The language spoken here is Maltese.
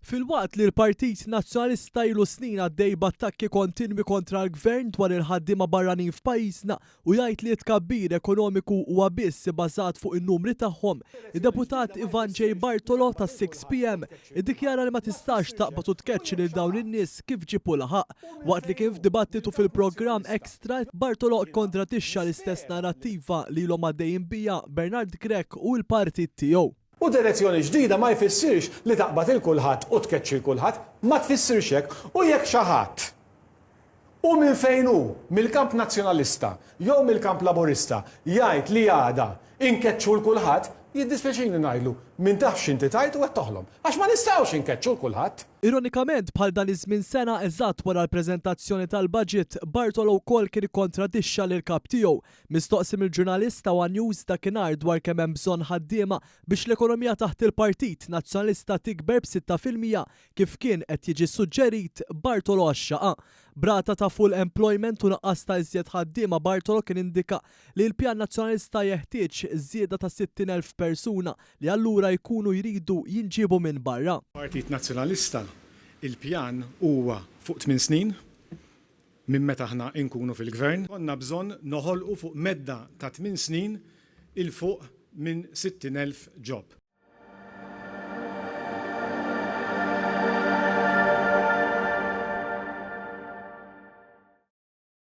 Fil-waqt li l-Partit Nazzjonalista ilu snin għaddej b'attakki kontinwi kontra l-Gvern dwar il-ħaddiema barranin f'pajjiżna u jgħid li tkabbir ekonomiku huwa biss ibbażat fuq in-numri tagħhom, id-deputat Ivan J. Bartolo ta' 6pm iddikjara li ma tistax taqbad u tkeċċi lil dawn in-nies kif ġipu laħaq. Waqt li kien f'dibattitu fil-programm Extra, Bartolo kontradixxa l-istess narrattiva li l-hom għaddejjin bija Bernard Grech u l-partit tiegħu. U direzzjoni ġdida ma jfissirx li taqbad il-kulħadd u tkeċċi l-kulħadd, ma tfissirx hekk u jekk xi ħadd u minn fejn hu mill-kamp nazzjonalista jew mill-kamp laburista jgħid li għada inkeċċu l-kulħadd, jiddispjaċini ngħidlu min tafx inti tajt u qed toħlom għax ma nistgħux inkeċċu l-kulħadd. Ironikament bħal dan iż-żmien sena eżatt wara l-preżentazzjoni tal-budget, Bartolo wkoll kien ikkontradixxa lil kap tiegħu. Mistoqsi mill-ġurnalista One News dakinhar dwar kemm hemm bżonn ħaddiema biex l-ekonomija taħt il-Partit Nazzjonalista tikber b'6% kif kien qed jiġi suġġerit, Bartolo għaxxaqa. Brata ta' full employment u naqqas ta' iżjed ħaddiema, Bartolo kien indika li l-pjan nazzjonalista jeħtieġ żieda ta' 60,000 persuna li allura jkunu jridu jinġibu minn barra. Partit Nazzjonalista il-pjan huwa fuq 8 snin minn meta aħna nkunu fil-gvern. Konna bżonn noħolqu fuq medda ta' 8 snin il fuq minn 60,000 job.